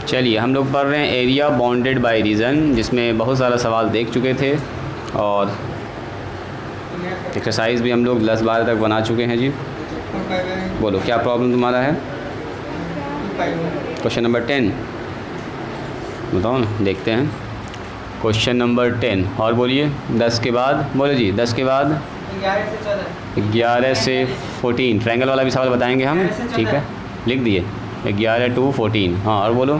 चलिए हम लोग पढ़ रहे हैं एरिया बाउंडेड बाय रीजन, जिसमें बहुत सारा सवाल देख चुके थे और एक्सरसाइज भी हम लोग 10-12 तक बना चुके हैं जी। बोलो क्या प्रॉब्लम तुम्हारा है। क्वेश्चन नंबर 10 बताओ ना, देखते हैं। क्वेश्चन नंबर 10 और बोलिए 10 के बाद बोलो जी। 10 के बाद 11 से 14 ट्रायंगल वाला भी सवाल बताएंगे हम, ठीक है लिख दिए 11 to 14। हाँ और बोलो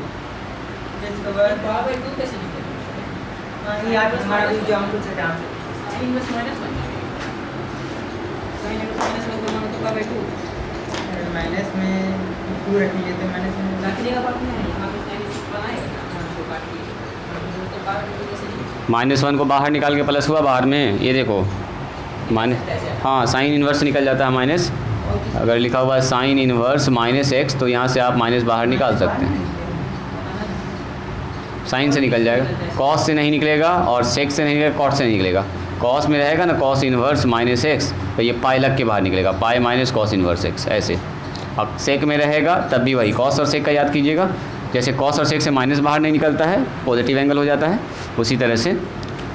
माइनस में 2 रख लीजिए तो माइनस में -1 को बाहर निकाल के प्लस हुआ बाहर में, ये देखो माइनस, हाँ साइन इन्वर्स निकल जाता है माइनस। अगर लिखा हुआ है साइन इन्वर्स -x तो यहाँ से आप माइनस बाहर निकाल सकते हैं, साइन से निकल जाएगा, कॉस से नहीं निकलेगा और सेक से नहीं निकलेगा, कॉट से नहीं निकलेगा। कॉस में रहेगा ना कॉस इन्वर्स -x तो ये पाई लग के बाहर निकलेगा, pi minus cos inverse x ऐसे। अब सेक में रहेगा तब भी वही कॉस और सेक का याद कीजिएगा, जैसे कॉस और सेक से माइनस बाहर नहीं निकलता है पॉजिटिव एंगल हो जाता है, उसी तरह से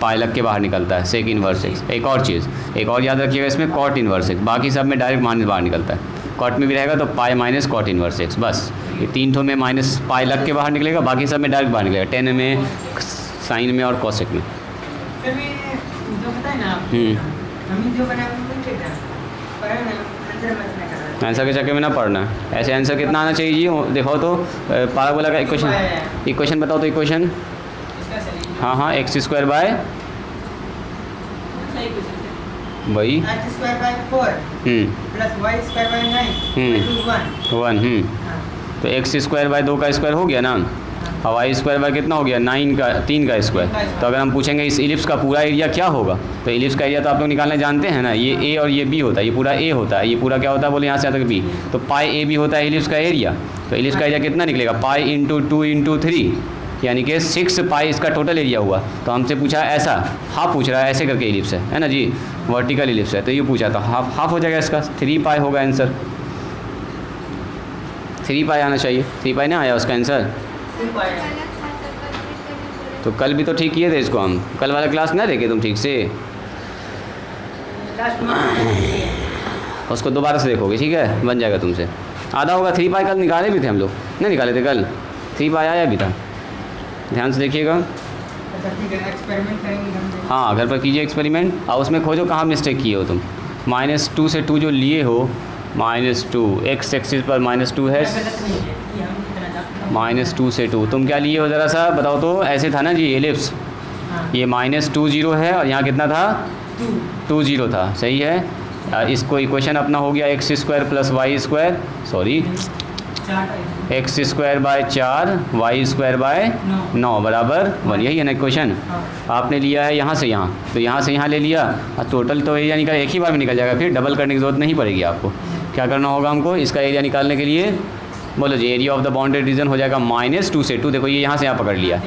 पाई लग के बाहर निकलता है सेक इन्वर्स x। एक और चीज़ एक और याद रखिएगा इसमें, कॉट इन्वर्स x, बाकी सब में डायरेक्ट माइनस बाहर निकलता है। कॉट में भी रहेगा तो pi minus cot inverse x, बस ये 3 ठो में माइनस पाई लग के बाहर निकलेगा, बाकी सब में डायरेक्ट बाहर निकलेगा, टेन में, साइन में और कॉसेक में। आंसर के चक्कर में ना पढ़ना, ऐसे आंसर कितना आना चाहिए जी देखो तो। पाराबोला का इक्वेशन बताओ तो इक्वेशन। हाँ हाँ x² बाय वही तो x² बाय 2 का स्क्वायर हो गया ना, और y² बाय कितना हो गया 9 का 3 का स्क्वायर। तो अगर हम पूछेंगे इस इलिप्स का पूरा एरिया क्या होगा, तो इलिप्स का एरिया तो आप लोग निकालने जानते हैं ना, ये a और ये b होता है, ये पूरा a होता है, ये पूरा क्या होता है बोले यहाँ से तक b, तो पाई a b होता है इलिप्स का एरिया। तो इलिप्स का एरिया कितना निकलेगा, पाई × 2 × 3 यानी कि 6 पाई इसका टोटल एरिया हुआ। तो हमसे पूछा ऐसा हाफ पूछ रहा है, ऐसे करके इलिप्स है ना जी, वर्टिकल इलिप्स है, तो ये पूछा था हाफ हो जाएगा इसका, 3 पाई होगा आंसर, 3 पाई आना चाहिए, 3 पाई ना आया उसका आंसर। तो कल भी तो ठीक किए थे इसको हम, कल वाला क्लास ना देखे तुम ठीक से, उसको दोबारा से देखोगे ठीक है, बन जाएगा तुमसे। आधा होगा 3 पाई, कल निकाले भी थे हम लोग, नहीं निकाले थे कल, 3 पाई आया भी था, ध्यान से देखिएगा। हाँ घर पर कीजिए एक्सपेरिमेंट और उसमें खोजो कहाँ मिस्टेक किए हो तुम। -2 से 2 जो लिए हो, -2 x एक्सिस पर -2 है, -2 से 2 तुम क्या लिए हो ज़रा सा बताओ तो। ऐसे था ना जी एलिप्स, ये -2 0 है और यहाँ कितना था 2 0 था, सही है। इसको इक्वेशन अपना हो गया x² + y², sorry x² bye 4 y² bye 9 बराबर 1, यही है ना इक्वेशन। आपने लिया है यहाँ से यहाँ, तो यहाँ से यहाँ ले लिया और टोटल तो एरिया निकल एक ही बार में निकल जाएगा, फिर डबल करने की ज़रूरत नहीं पड़ेगी आपको। क्या करना होगा हमको इसका एरिया निकालने के लिए, बोलो जी area of the bounded region हो जाएगा -2 से 2, देखो ये यहाँ से यहाँ पकड़ लिया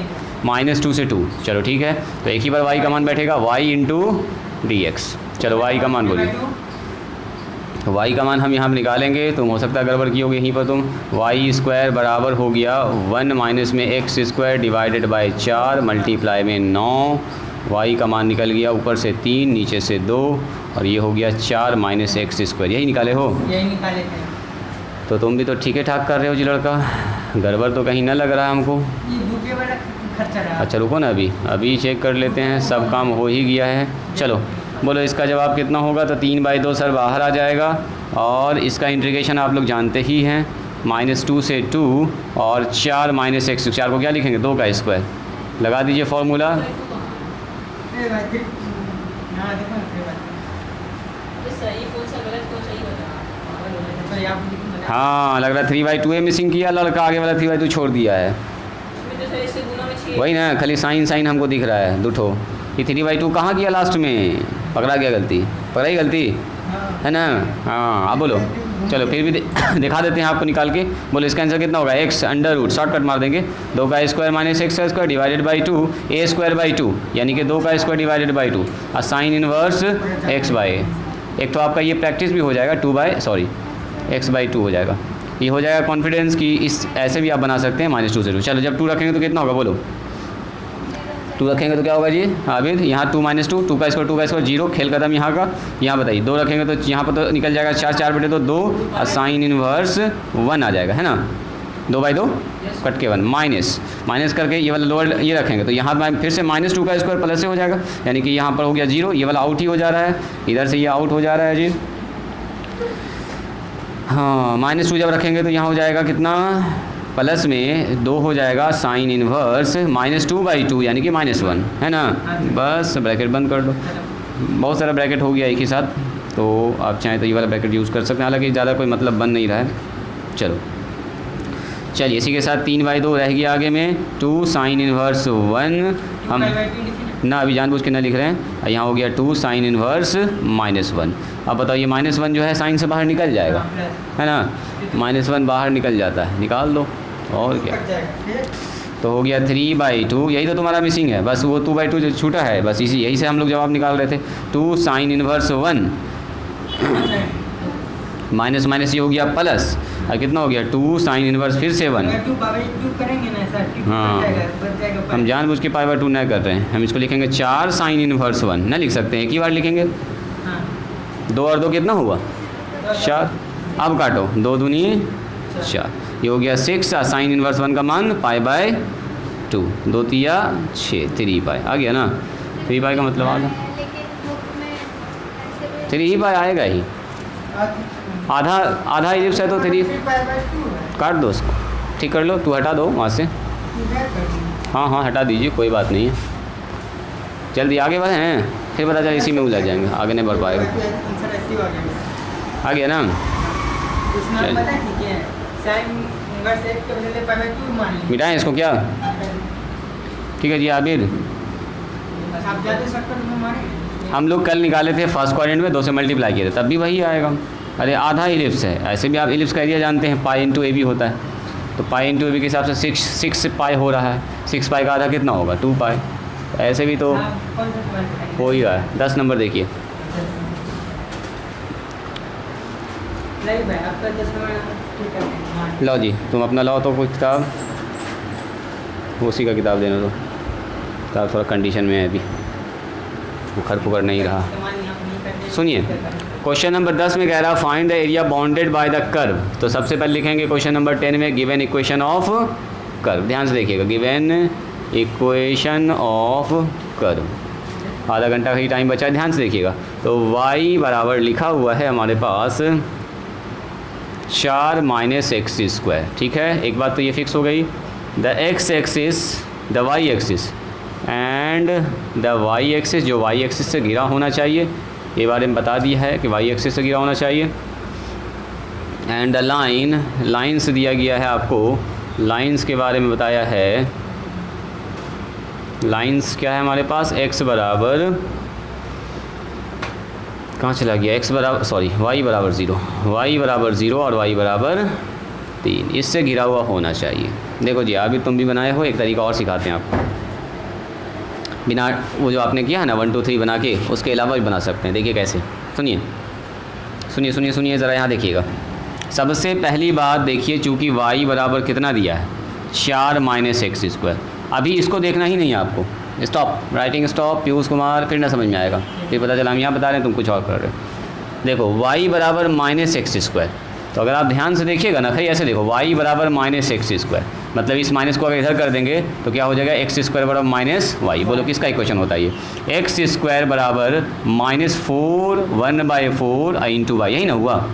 -2 से 2, चलो ठीक है। तो एक ही बार y का मान बैठेगा y × dx, चलो y का मान बोलिए। तो y का मान हम यहाँ पर निकालेंगे, तुम हो सकता है गड़बड़ की होगी यहीं पर तुम, y² बराबर हो गया 1 माइनस में x² डिवाइडेड बाय 4 मल्टीप्लाई में 9, y का मान निकल गया ऊपर से 3 नीचे से 2 और ये हो गया 4 माइनस x², यही निकाले हो, यही निकाले थे। तो तुम भी तो ठीक है ठाक कर रहे हो जी लड़का, गड़बड़ तो कहीं ना लग रहा है हमको। ये बुके वाला खर्चा रहा। अच्छा रुको ना, अभी चेक कर लेते हैं, सब काम हो ही गया है। चलो बोलो इसका जवाब कितना होगा, तो 3/2 सर बाहर आ जाएगा और इसका इंटीग्रेशन आप लोग जानते ही हैं, -2 से 2 और 4 माइनस x, 4 को क्या लिखेंगे 2 का स्क्वायर, लगा दीजिए फॉर्मूला। हाँ लग रहा है 3/2 है मिसिंग किया लड़का, आगे वाला 3/2 छोड़ दिया है, वही ना खाली साइन हमको दिख रहा है दुठो, ये 3/2 कहाँ किया लास्ट में, पकड़ा गया गलती, पकड़ा ही गलती है ना। हाँ अब बोलो, चलो फिर भी दिखा देते हैं आपको निकाल के। बोलो इसका आंसर कितना होगा, x√, शॉर्टकट मार देंगे, 2 का स्क्वायर माइनस x का स्क्वायर डिवाइडेड बाई 2 a²/2 यानी कि 2 का स्क्वायर डिवाइडेड बाई 2 और साइन इनवर्स x/a। एक तो आपका ये प्रैक्टिस भी हो जाएगा, x/2 हो जाएगा। ये हो जाएगा कॉन्फिडेंस कि इस ऐसे भी आप बना सकते हैं -2 से 2। चलो जब 2 रखेंगे तो कितना होगा बोलो, 2 रखेंगे तो क्या होगा जी आबिद, यहाँ 2 - 2, 2 का स्क्वायर 0, खेल खत्म यहाँ का। यहाँ बताइए 2 रखेंगे तो यहाँ पर तो निकल जाएगा 4, 4 बटे 2 और साइन इनवर्स 1 आ जाएगा, है ना। 2/2 कट के 1 माइनस करके ये वाला लोअर ये रखेंगे तो यहाँ फिर से -2 का स्क्वायर प्लस से हो जाएगा, यानी कि यहाँ पर हो गया 0, ये वाला आउट ही हो जा रहा है, इधर से ये आउट हो जा रहा है जी। हाँ -2 जब रखेंगे तो यहाँ हो जाएगा कितना, प्लस में 2 हो जाएगा साइन इनवर्स -2/2 यानी कि -1, है ना। बस ब्रैकेट बंद कर दो, बहुत सारा ब्रैकेट हो गया एक ही साथ, तो आप चाहें तो ये वाला ब्रैकेट यूज़ कर सकते हैं, हालांकि ज़्यादा कोई मतलब बन नहीं रहा है। चलो चलिए इसी के साथ 3/2 रह गया आगे में, 2 साइन इनवर्स 1, हम ना अभी जानबूझ के ना लिख रहे हैं, यहाँ हो गया 2 साइन इनवर्स -1। अब बताओ ये -1 जो है साइन से बाहर निकल जाएगा, है ना, -1 बाहर निकल जाता है, निकाल दो और क्या, तो हो गया 3/2, यही तो तुम्हारा मिसिंग है, बस वो 2/2 जो छूटा है, बस इसी यही से हम लोग जवाब निकाल रहे थे। 2 साइन इनवर्स 1 माइनस ये हो गया प्लस, और कितना हो गया 2 साइन इनवर्स फिर से 1। हाँ हम जानबूझ के π/2 न कर रहे हैं, हम इसको लिखेंगे 4 साइन इनवर्स 1 न लिख सकते हैं, एक ही बार लिखेंगे। 2 और 2 कितना हुआ 4, अब काटो 2 दूनी 4, ये हो गया 6 साइन इनवर्स 1 का मान π/2, 2 तिया 6, 3π आ गया ना, 3π का मतलब आ गया, 3π आएगा ही, आधा इलिप्स है तो 3 काट दो उसको, ठीक कर लो, तू हटा दो वहाँ से, हाँ हटा दीजिए कोई बात नहीं है, जल्दी आगे बढ़े हैं, फिर पता चला इसी में उलझ जाएंगे, आगे नहीं बढ़ पाएगा। आ गया ना, मिटाएं इसको क्या, ठीक है जी आबिर। हम लोग कल निकाले थे फर्स्ट क्वाड्रेंट में 2 से मल्टीप्लाई किए थे, तब भी वही आएगा। अरे आधा इलिप्स है, ऐसे भी आप इलिप्स का एरिया जानते हैं, π/a भी होता है, तो π/a के हिसाब से 6π हो रहा है, 6π का आधा कितना होगा 2π, ऐसे भी तो हो ही रहा है। 10 नंबर देखिए, लो जी तुम अपना लाओ तो कोई किताब, उसी का किताब देना, तो किताब थोड़ा कंडीशन में है अभी, उखड़ पुखड़ नहीं रहा। सुनिए क्वेश्चन नंबर 10 में कह रहा है find the area bounded by the curve, तो सबसे पहले लिखेंगे क्वेश्चन नंबर 10 में गिवन इक्वेशन ऑफ कर्व, ध्यान से देखिएगा, गिवन इक्वेशन ऑफ कर्व, आधा घंटा का ही टाइम बचा है, ध्यान से देखिएगा। तो y बराबर लिखा हुआ है हमारे पास 4 - x², ठीक है, एक बात तो ये फिक्स हो गई, the x axis the y axis and the y axis, जो y एक्सिस से घिरा होना चाहिए, ये बारे में बता दिया है कि y एक्सिस से घिरा होना चाहिए, एंड द लाइन्स दिया गया है आपको, लाइन्स के बारे में बताया है, लाइन्स क्या है हमारे पास, x बराबर कहाँ चला गया, y बराबर 0, y बराबर 0 और y बराबर 3, इससे घिरा हुआ होना चाहिए। देखो जी अभी तुम भी बनाए हो, एक तरीका और सिखाते हैं आपको, बिना वो जो आपने किया है ना 1 2 3 बना के, उसके अलावा भी बना सकते हैं, देखिए कैसे, सुनिए ज़रा यहाँ देखिएगा। सबसे पहली बात देखिए, चूँकि y बराबर कितना दिया है 4 - x², अभी इसको देखना ही नहीं है आपको, stop, writing stop, Piyush Kumar, फिर ना समझ में आएगा, फिर पता चला हम यहाँ बता रहे हैं तुम कुछ और कर रहे हो। देखो y बराबर -x², तो अगर आप ध्यान से देखिएगा ना, खैर ऐसे देखो y बराबर -x², मतलब इस माइनस को अगर इधर कर देंगे तो क्या हो जाएगा, x² बराबर -y, बोलो किसका इक्वेशन होता है ये, x² बराबर -4 1/4 × y, यही ना हुआ,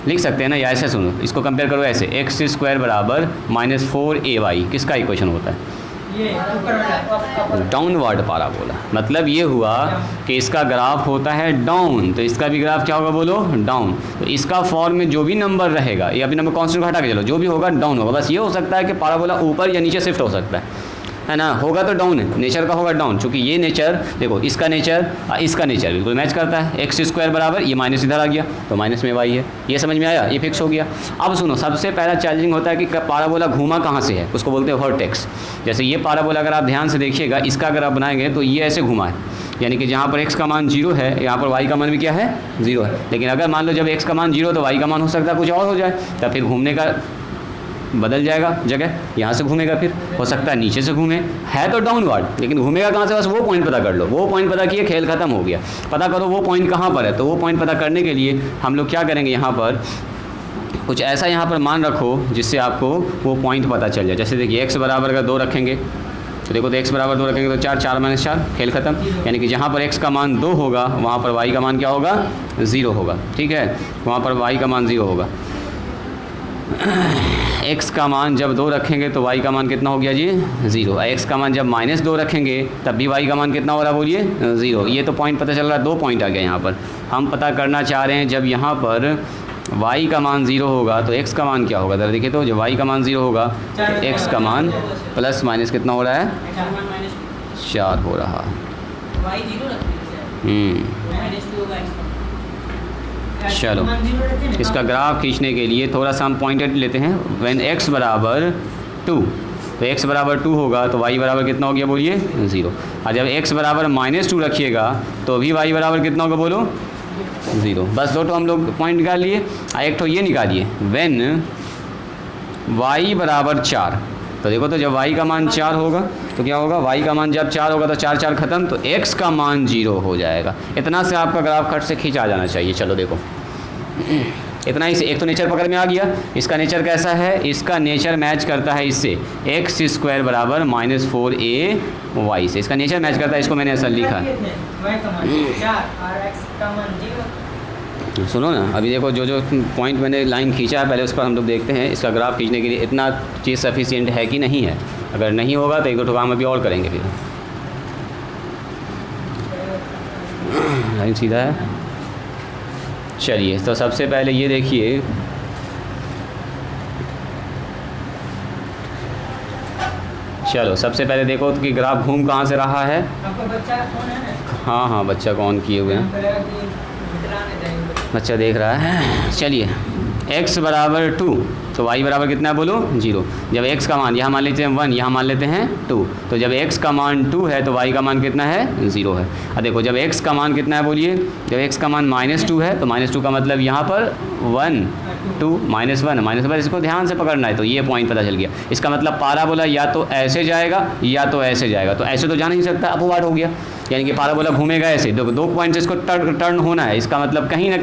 लिख सकते हैं ना, या ऐसे सुनो, इसको कंपेयर करो ऐसे, x² बराबर -4ay, किसका इक्वेशन होता है, डाउनवर्ड पाराबोला, मतलब ये हुआ कि इसका ग्राफ होता है डाउन, तो इसका भी ग्राफ क्या होगा बोलो, डाउन, तो इसका फॉर्म में जो भी नंबर रहेगा, ये अभी नंबर कांस्टेंट को हटा के चलो, जो भी होगा डाउन होगा, बस ये हो सकता है कि पाराबोला ऊपर या नीचे शिफ्ट हो सकता है ना, होगा तो डाउन है, नेचर का होगा डाउन, चूँकि ये नेचर देखो, इसका नेचर बिल्कुल मैच करता है, x² बराबर ये माइनस इधर आ गया तो माइनस में y है, ये समझ में आया, ये फिक्स हो गया। अब सुनो, सबसे पहला चैलेंजिंग होता है कि पाराबोला घूमा कहाँ से है, उसको बोलते हैं वर्टेक्स। जैसे ये पाराबोला अगर आप ध्यान से देखिएगा, इसका अगर आप बनाएंगे तो ये ऐसे घुमा है, यानी कि जहाँ पर x का मान 0 है यहाँ पर y का मान भी क्या है 0 है। लेकिन अगर मान लो जब x का मान 0 तो y का मान हो सकता है कुछ और हो जाए, तब फिर घूमने का बदल जाएगा जगह, यहाँ से घूमेगा, फिर हो सकता है नीचे से घूमे, है तो डाउनवर्ड लेकिन घूमेगा कहाँ से, बस वो पॉइंट पता कर लो। वो पॉइंट पता किए खेल ख़त्म हो गया। पता करो वो पॉइंट कहाँ पर है। तो वो पॉइंट पता करने के लिए हम लोग क्या करेंगे, यहाँ पर कुछ ऐसा यहाँ पर मान रखो जिससे आपको वो पॉइंट पता चल जाए। जैसे देखिए x बराबर अगर 2 रखेंगे तो देखो, तो x बराबर 2 रखेंगे तो 4, 4 - 4 खेल ख़त्म। यानी कि जहाँ पर x का मान 2 होगा वहाँ पर y का मान क्या होगा, 0 होगा। ठीक है, वहाँ पर y का मान 0 होगा। x का मान जब 2 रखेंगे तो y का मान कितना हो गया जी, 0। x का मान जब -2 रखेंगे तब भी y का मान कितना हो रहा है, बोलिए 0। ये तो पॉइंट पता चल रहा है, 2 पॉइंट आ गया यहाँ पर। हम पता करना चाह रहे हैं जब यहाँ पर y का मान 0 होगा तो x का मान क्या होगा। ज़रा देखिए, तो जब y का मान 0 होगा तो x का मान प्लस माइनस कितना हो रहा है, 4 हो रहा है। चलो, इसका ग्राफ खींचने के लिए थोड़ा सा हम पॉइंटेड लेते हैं। व्हेन x बराबर 2, तो x बराबर 2 होगा तो y बराबर कितना हो गया, बोलिए 0। और जब x बराबर -2 रखिएगा तो भी y बराबर कितना होगा, बोलो 0। बस 2 तो हम लोग पॉइंट निकाल लिए। एक तो ये निकालिए, व्हेन y बराबर 4, तो देखो तो जब y का मान 4 होगा तो क्या होगा, y का मान जब 4 होगा तो 4, 4 ख़त्म, तो x का मान 0 हो जाएगा। इतना से आपका ग्राफ खट से खींचा जाना चाहिए। चलो देखो, इतना ही से एक तो नेचर पकड़ में आ गया। इसका नेचर कैसा है, इसका नेचर मैच करता है इससे, x² बराबर -4ay से। इसका नेचर मैच करता है, इसको मैंने ऐसा लिखा है। सुनो ना, अभी देखो जो पॉइंट मैंने लाइन खींचा है पहले उस पर हम लोग देखते हैं इसका ग्राफ खींचने के लिए इतना चीज़ सफिशिएंट है कि नहीं है। अगर नहीं होगा तो 1-2 काम अभी और करेंगे। फिर लाइन सीधा है। चलिए, तो सबसे पहले ये देखिए, चलो सबसे पहले देखो कि ग्राफ घूम कहाँ से रहा है। आपका बच्चा कौन है? हाँ बच्चा को ऑन किए हुए हैं, बच्चा देख रहा है। चलिए, x बराबर 2 तो y बराबर कितना है, बोलो 0। जब x का मान यहाँ मान लेते हैं 1, यहाँ मान लेते हैं 2, तो जब x का मान 2 है तो y का मान कितना है, 0 है। अब देखो, जब x का मान कितना है, बोलिए, जब x का मान -2 है तो -2 का मतलब यहाँ पर 1, 2, -1, इसको ध्यान से पकड़ना है। तो ये पॉइंट पता चल गया। इसका मतलब पाराबोला या तो ऐसे जाएगा या तो ऐसे जाएगा। तो ऐसे तो जा नहीं सकता, अपवाद हो गया, यानी कि पाराबोला घूमेगा ऐसे। देखो 2 पॉइंट से इसको टर्न होना है। इसका मतलब कहीं ना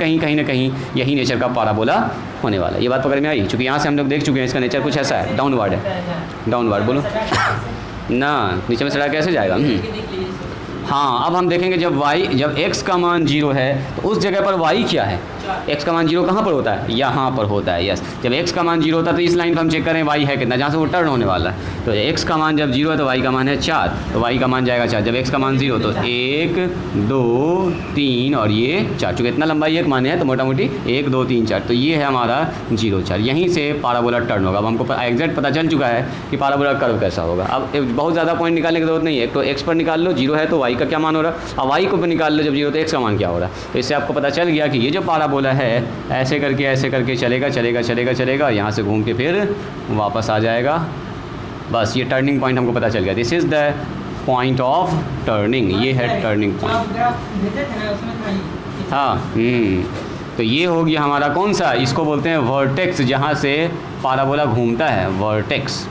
कहीं यही नेचर का पाराबोला होने वाला है। ये बात पकड़ में आई, क्योंकि यहाँ से हम लोग देख चुके हैं इसका नेचर कुछ ऐसा है, डाउनवर्ड है। डाउनवर्ड बोलो ना, नीचे में सड़ा कैसे जाएगा। हाँ, अब हम देखेंगे जब x का मान 0 है तो उस जगह पर y क्या है। x का मान 0 कहाँ पर होता है, यहाँ पर होता है। यस, जब x का मान 0 होता है तो इस लाइन पर हम चेक करें y है कितना, जहाँ से वो टर्न होने वाला है। तो x का मान जब 0 है तो y का मान है 4, तो y का मान जाएगा 4। जब x का मान 0 तो 1, 2, 3 और ये 4, चूँकि इतना लंबा एक मान है तो मोटा मोटी 1, 2, 3, 4, तो ये है हमारा 0, 4। यहीं से पाराबोला टर्न होगा। अब हमको एग्जैक्ट पता चल चुका है कि पाराबोला कर्व कैसा होगा। अब बहुत ज़्यादा पॉइंट निकालने की जरूरत नहीं है। एक तो x पर निकाल लो, 0 है तो y का क्या मान हो रहा है, अब y को भी निकाल लो, जब 0 तो x का मान क्या हो रहा है। तो इससे आपको पता चल गया कि ये जो पाराबोला है ऐसे करके चलेगा, यहाँ से घूम के फिर वापस आ जाएगा। बस ये टर्निंग पॉइंट हमको पता चल गया। This is the point of turning, ये है टर्निंग पॉइंट। हाँ, तो ये हो गया हमारा कौन सा, इसको बोलते हैं वर्टेक्स, जहाँ से पाराबोला घूमता है, वर्टेक्स।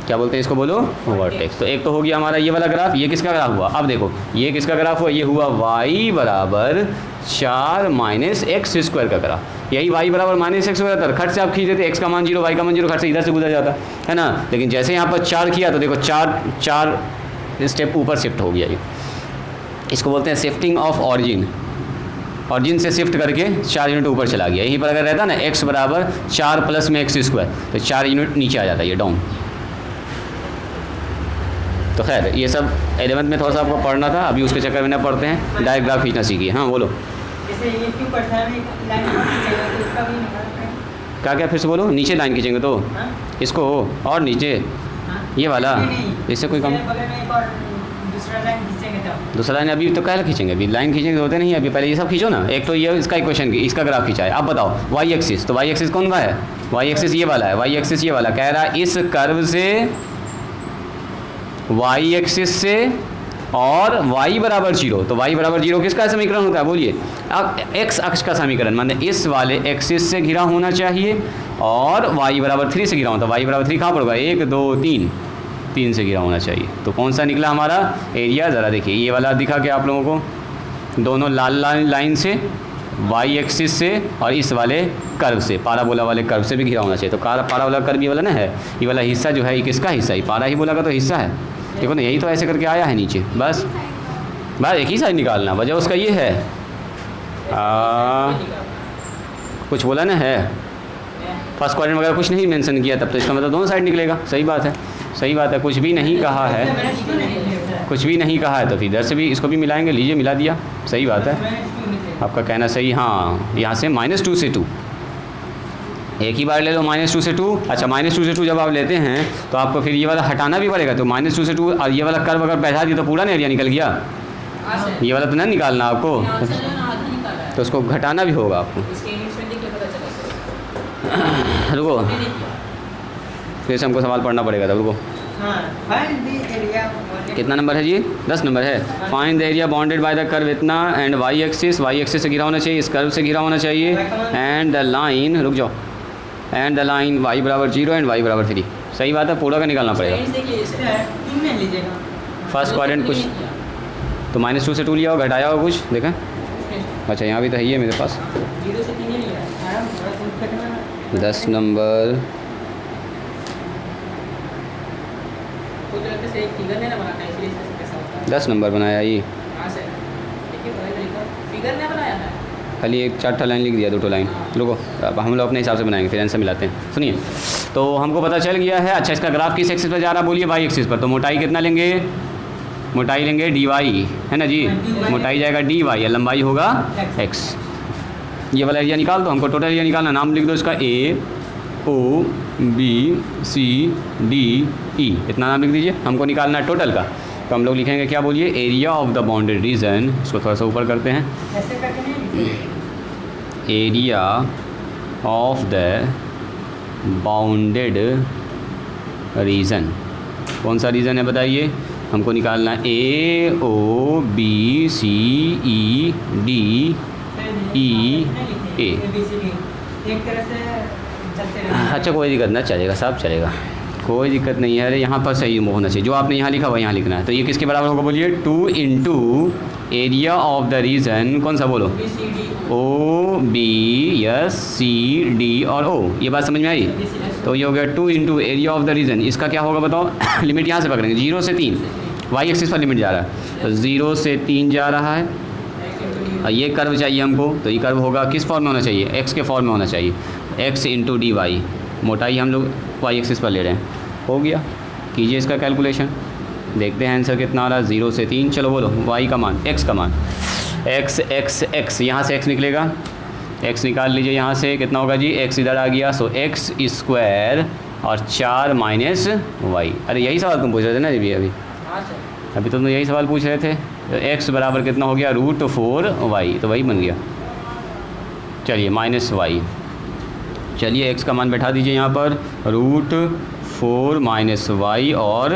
क्या बोलते हैं इसको, बोलो वर्टेक्स। तो एक तो हो गया हमारा ये वाला ग्राफ। ये किसका ग्राफ हुआ, अब देखो ये किसका ग्राफ हुआ, ये हुआ y बराबर 4 - x² का ग्राफ। यही y बराबर -x होता है, खट से आप खींच देते, x का मान 0, y का मान 0, खट से इधर से गुजर जाता है ना। लेकिन जैसे यहाँ पर 4 किया तो देखो 4 स्टेप ऊपर शिफ्ट हो गया। ये इसको बोलते हैं शिफ्टिंग ऑफ ऑरिजिन से शिफ्ट करके 4 यूनिट ऊपर चला गया। यहीं पर अगर रहता ना x बराबर 4 प्लस में x² तो 4 यूनिट नीचे आ जाता है, ये डाउन। तो खैर ये सब 11th में थोड़ा सा आपको पढ़ना था, अभी उसके चक्कर में ना पढ़ते हैं, डायरेक्ट ग्राफ खींचना सीखिए। हाँ बोलो, जैसे ये क्यों पढ़ता है, लाइन खींचेगा तो उसका भी निकालते हैं। क्या फिर से बोलो, नीचे लाइन खींचेंगे तो इसको और नीचे ये वाला, इससे कोई कम दूसरा लाइन अभी तो क्या खींचेंगे, अभी लाइन खींचेंगे होते नहीं, अभी पहले ये सब खींचो ना। एक तो ये इसका इक्वेशन इसका ग्राफ खींचा है। अब बताओ वाई एक्सिस, तो वाई एक्सिस कौन सा है, वाई एक्सिस ये वाला है। वाई एक्सिस ये वाला कह रहा है इस कर्व से y एक्सिस से और y बराबर 0, तो y बराबर 0 किसका समीकरण होता है बोलिए? अब x अक्ष का समीकरण माने इस वाले एक्सिस से घिरा होना चाहिए और y बराबर 3 से घिरा होता है। y बराबर 3 कहाँ पर होगा? 1 2 3, 3 से घिरा होना चाहिए। तो कौन सा निकला हमारा एरिया? ज़रा देखिए, ये वाला दिखा क्या आप लोगों को? दोनों लाल लाइन से, वाई एक्सिस से और इस वाले कर्व से, पाराबोला वाले कर्व से भी घिरा होना चाहिए। तो पाराबोला कर्व ये वाला ना है, ये वाला हिस्सा जो है ये किसका हिस्सा है? पारा ही बोला का तो हिस्सा है। देखो ना, यही तो ऐसे करके आया है नीचे, बस एक ही साइड निकालना। वजह उसका ये है कुछ बोला ना है, फर्स्ट क्वाड्रेंट वगैरह कुछ नहीं मेंशन किया, तब तो इसका मतलब दोनों साइड निकलेगा। सही बात है, सही बात है। कुछ भी नहीं कहा है, कुछ भी नहीं कहा है तो फिर इधर से भी इसको भी मिलाएंगे। लीजिए, मिला दिया, सही बात है, आपका कहना सही। हाँ, यहाँ से -2 से 2, एक ही बार ले लो -2 से 2। अच्छा, -2 से 2 जब आप लेते हैं तो आपको फिर ये वाला हटाना भी पड़ेगा। तो -2 से 2 और ये वाला कर्व अगर बैठा दिया तो पूरा ना एरिया निकल गया। ये वाला तो नहीं निकालना आपको, तो उसको घटाना भी होगा आपको। रुको, फिर से हमको सवाल पढ़ना पड़ेगा तब। रुको, कितना नंबर है जी? 10 नंबर है। Find the area bounded by the curve इतना एंड वाई एक्सिस से घिरा होना चाहिए, इस कर्व से घिरा होना चाहिए। एंड द लाइन, रुक जाओ, एंड द लाइन y बराबर 0 एंड y बराबर 3। सही बात है, पूरा का निकालना पड़ेगा। फर्स्ट क्वाड्रेंट कुछ तो -2 से 2 लिया होगा, घटाया होगा कुछ, देखें। अच्छा, यहाँ भी तो है ही है मेरे पास 10 नंबर। दस नंबर बनाया ये, खाली एक 4 लाइन लिख दिया, 2 लाइन। रुको, अब हम लोग अपने हिसाब से बनाएंगे, फिर आंसर मिलाते हैं। सुनिए, तो हमको पता चल गया है। अच्छा, इसका ग्राफ किस एक्सिस पर जा रहा है बोलिए? वाई एक्सिस पर। तो मोटाई कितना लेंगे? मोटाई लेंगे dy, है ना जी? मोटाई जाएगा dy और लंबाई होगा x। ये वाला एरिया निकाल दो, हमको टोटल एरिया निकालना। नाम लिख दो इसका, A O B C D E, इतना नाम लिख दीजिए। हमको निकालना है टोटल का, तो हम लोग लिखेंगे क्या बोलिए? Area of the bounded reason. इसको थोड़ा सा ऊपर करते हैं। Area of the bounded reason, कौन सा रीजन है बताइए? हमको निकालना A O B C E D E A। अच्छा, कोई दिक्कत ना, चलेगा, सब चलेगा, कोई दिक्कत नहीं है। अरे यहाँ पर सही होना चाहिए, जो आपने यहाँ लिखा हुआ यहाँ लिखना है। तो ये किसके बराबर होगा बोलिए? 2 into area of the region, कौन सा बोलो? O B S C D और O। ये बात समझ में आई? तो ये हो गया 2 into area of the region. इसका क्या होगा बताओ? लिमिट यहाँ से पकड़ेंगे, 0 से 3, वाई एक्सिस पर लिमिट जा रहा है, तो 0 से 3 जा रहा है। और ये कर्व चाहिए हमको, तो ये कर्व होगा किस फॉर्म में होना चाहिए? x के फॉर्म में होना चाहिए, x इंटू डी वाई। मोटाई हम लोग वाई एक्सिस पर ले रहे हैं। हो गया, कीजिए इसका कैलकुलेशन, देखते हैं आंसर कितना आ रहा है। 0 से 3, चलो बोलो y का मान, x का मान, x यहाँ से x निकलेगा, x निकाल लीजिए यहाँ से, कितना होगा जी? x इधर आ गया, सो x स्क्वायर और 4 माइनस वाई। अरे यही सवाल तुम पूछ रहे थे ना जी? अभी तुम यही सवाल पूछ रहे थे। तो x बराबर कितना हो गया? √4y, तो वही बन गया। चलिए -y, चलिए x का मान बैठा दीजिए यहाँ पर, √4 माइनस y और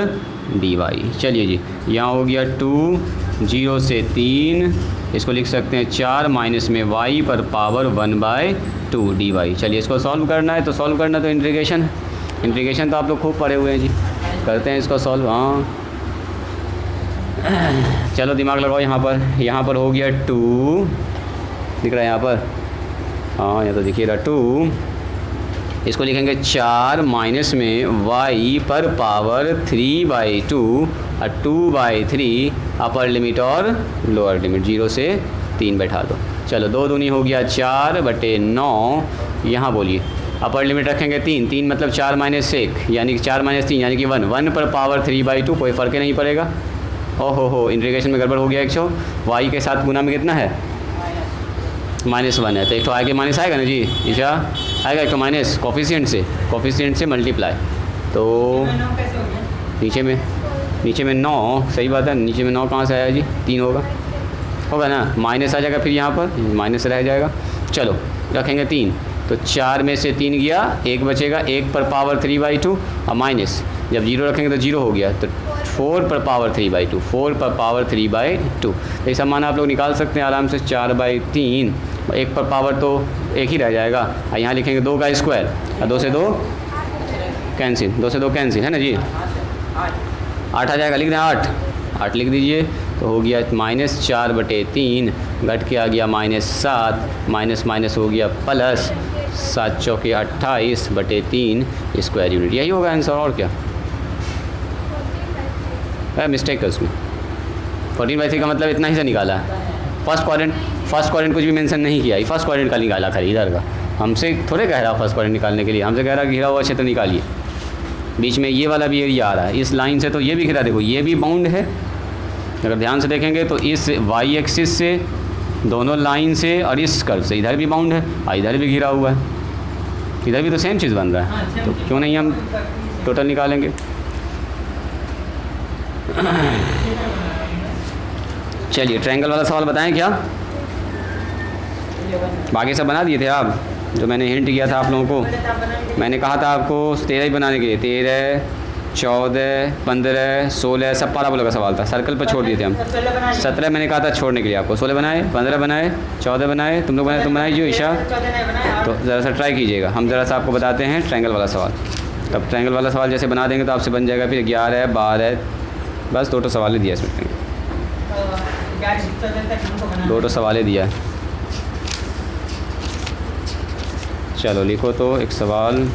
dy। चलिए जी, यहाँ हो गया 2, 0 से 3, इसको लिख सकते हैं 4 माइनस में y पर पावर 1/2 dy। चलिए इसको सॉल्व करना है, तो सॉल्व करना तो इंटीग्रेशन तो आप लोग खूब पढ़े हुए हैं जी, करते हैं इसको सॉल्व। हाँ, चलो दिमाग लगाओ। यहाँ पर हो गया 2, दिख रहा है यहाँ पर? हाँ, यहाँ तो दिखिए रहा 2। इसको लिखेंगे 4 माइनस में y पर पावर 3/2 और 2/3 अपर लिमिट और लोअर लिमिट, 0 से 3 बैठा दो। चलो 2 दूनी हो गया 4/9। यहाँ बोलिए अपर लिमिट रखेंगे 3 मतलब 4 माइनस 1 यानी कि 4 माइनस 3 यानी कि 1 पर पावर 3/2, कोई फ़र्क ही नहीं पड़ेगा। ओहो, इंटीग्रेशन में गड़बड़ हो गया। 100 y के साथ गुना में कितना है? -1 है, तो एक तो आगे माइनस आएगा ना जी? ईशा आएगा एक तो माइनस, कोफिशिएंट से मल्टीप्लाई। तो नीचे में 9, सही बात है, नीचे में 9 कहाँ से आया जी? 3 होगा ना, माइनस आ जाएगा, फिर यहाँ पर माइनस रह जाएगा। चलो रखेंगे 3, तो 4 में से 3 गया, 1 बचेगा, 1 पर पावर 3/2 और माइनस, जब 0 रखेंगे तो 0 हो गया, तो 4 पर पावर 3/2, 4 पर पावर 3/2। तो ऐसा मान आप लोग निकाल सकते हैं आराम से 4/3, 1 पर पावर तो एक ही रह जाएगा, और यहाँ लिखेंगे 2 का स्क्वायर, और 2 से 2 कैंसिल, 2 से 2 कैंसिल, है ना जी। 8 आ जाएगा, लिख दें 8 लिख दीजिए। तो हो गया -4/3, घट के आ गया -7, माइनस माइनस हो गया प्लस, 7 चौके 28/3 स्क्वायर यूनिट। यही होगा आंसर, और क्या है, मिस्टेक है उसमें। 14/3 का मतलब इतना ही से निकाला है। फर्स्ट क्वाड्रेंट कुछ भी मेंशन नहीं किया, फर्स्ट क्वाड्रेंट का निकाला खाली इधर का। हमसे थोड़े कह रहा फर्स्ट क्वाड्रेंट निकालने के लिए, हमसे कह रहा घिरा हुआ क्षेत्र निकालिए। बीच में ये वाला भी एरिया आ रहा है, इस लाइन से तो ये भी घिरा, देखो ये भी बाउंड है। अगर ध्यान से देखेंगे तो इस वाई एक्सिस से, दोनों लाइन से और इस कर्व से इधर भी बाउंड है, और इधर भी घिरा हुआ है, इधर भी तो सेम चीज़ बन रहा है। तो क्यों नहीं हम टोटल निकालेंगे। चलिए ट्रायंगल वाला सवाल बताएं क्या, बाकी सब बना दिए थे आप, जो मैंने हिंट किया था आप लोगों को। मैंने कहा था आपको 13 ही बनाने के लिए, 13, 14, 15, 16 सब पाराबोला का सवाल था, सर्कल पर छोड़ दिए थे हम। 17 मैंने कहा था छोड़ने के लिए आपको, 16 बनाए, 15 बनाए, 14 बनाए, तुम लोग बनाए, तुम बनाई जो ईशा। तो ज़रा सा ट्राई कीजिएगा, हम ज़रा सा आपको बताते हैं ट्रायंगल वाला सवाल। तब ट्रायंगल वाला सवाल जैसे बना देंगे तो आपसे बन जाएगा फिर 11, 12, बस 2 सवाल ही दिया इसमें, 2 सवाल ही दिया है। चलो लिखो तो एक सवाल,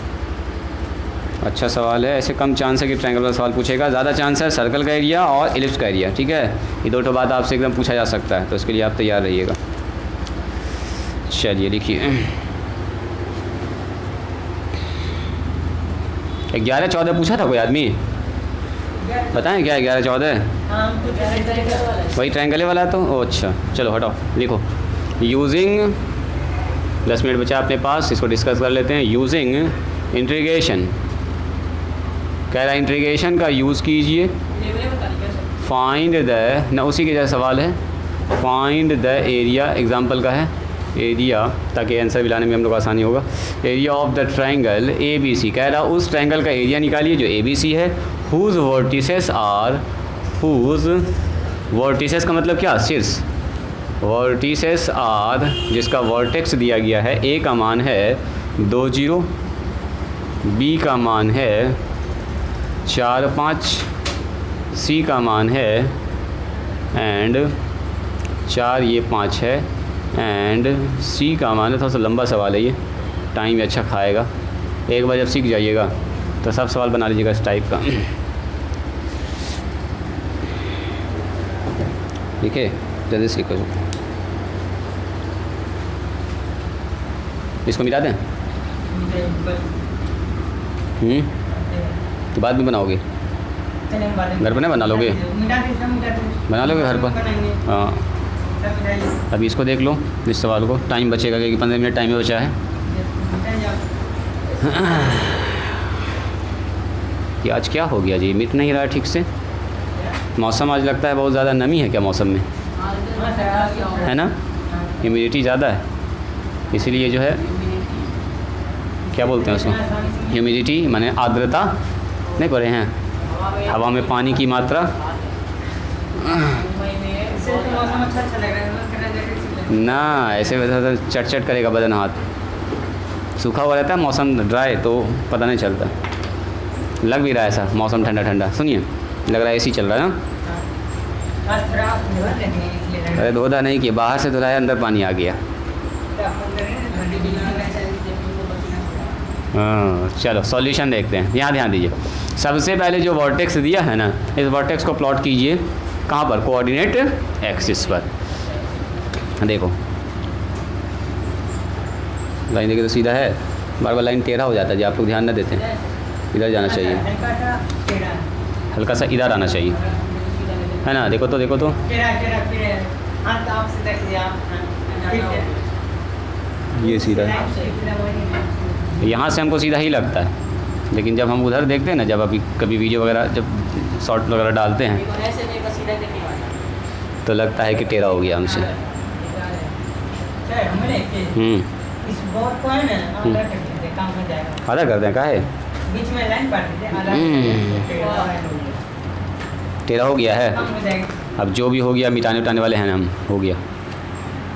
अच्छा सवाल है। ऐसे कम चांस है कि ट्रायंगल वाला सवाल पूछेगा, ज़्यादा चांस है सर्कल का एरिया और एलिप्स का एरिया, ठीक है। ये 2 बात आपसे एकदम पूछा जा सकता है, तो इसके लिए आप तैयार रहिएगा। चलिए लिखिए 11, 14 पूछा था कोई आदमी, बताएं क्या 11, 14 वही ट्रायंगल वाला तो। ओ अच्छा, चलो हटाओ, लिखो यूजिंग, 10 मिनट बचा अपने पास, इसको डिस्कस कर लेते हैं। यूजिंग इंटीग्रेशन, कह रहा है इंटीग्रेशन का यूज़ कीजिए। फाइंड द, ना उसी के जैसा सवाल है, फाइंड द एरिया, एग्जाम्पल का है एरिया, ताकि आंसर मिलाने में हम लोग आसानी होगा। Area of the triangle ABC, कह रहा उस ट्रायंगल का एरिया निकालिए जो ABC है। Whose vertices are, whose vertices का मतलब क्या, शीर्ष। वर्टिसेस आर, जिसका वर्टेक्स दिया गया है, A का मान है 2, 0, B का मान है 4, 5, C का मान है एंड 4, ये 5 है, एंड C का मान है, थोड़ा सा लंबा सवाल है ये, टाइम अच्छा खाएगा। एक बार जब सीख जाइएगा तो सब सवाल बना लीजिएगा इस टाइप का, ठीक है। जल्दी सीखो, इसको मिटा दें, तो बाद में बनाओगे, घर पर नहीं बना लोगे, बना लोगे घर पर, हाँ। अभी इसको देख लो, इस सवाल को, टाइम बचेगा क्योंकि 15 मिनट टाइम बचा है। कि आज क्या हो गया जी, मिट नहीं रहा ठीक से। मौसम आज लगता है बहुत ज़्यादा नमी है क्या मौसम में, है ना, ह्यूमिडिटी ज़्यादा है, इसीलिए जो है क्या बोलते हैं उसको, ह्यूमिडिटी माने आर्द्रता नहीं पड़े हैं, हवा में पानी की मात्रा। ना ऐसे वजह से चट करेगा बदन, हाथ सूखा हुआ रहता है, मौसम ड्राई तो पता नहीं चलता। लग भी रहा है ऐसा मौसम ठंडा ठंडा, सुनिए लग रहा है एसी चल रहा है ना। अरे धोधा नहीं किया, बाहर से धुलाया, अंदर पानी आ गया। हाँ चलो सॉल्यूशन देखते हैं, यहाँ ध्यान दीजिए। सबसे पहले जो वर्टेक्स दिया है ना, इस वर्टेक्स को प्लॉट कीजिए कहाँ पर, कोऑर्डिनेट एक्सिस पर। देखो लाइन देखिए तो सीधा है, बार बार लाइन टेढ़ा हो जाता है जी, आप लोग ध्यान न देते हैं। इधर जाना चाहिए, हल्का सा इधर आना चाहिए, है ना। देखो तो ये सीधा है, यहाँ से हमको सीधा ही लगता है, लेकिन जब हम उधर देखते हैं ना, जब अभी कभी वीडियो वगैरह जब शॉर्ट वगैरह डालते हैं तो लगता है कि टेढ़ा हो गया हमसे। आधा कर दें, का है बीच में लाइन काट दीजिए, 13 हो गया है। हाँ, हो जाएगा। अब जो भी हो गया मिटाने उटाने वाले हैं ना हम, हो गया,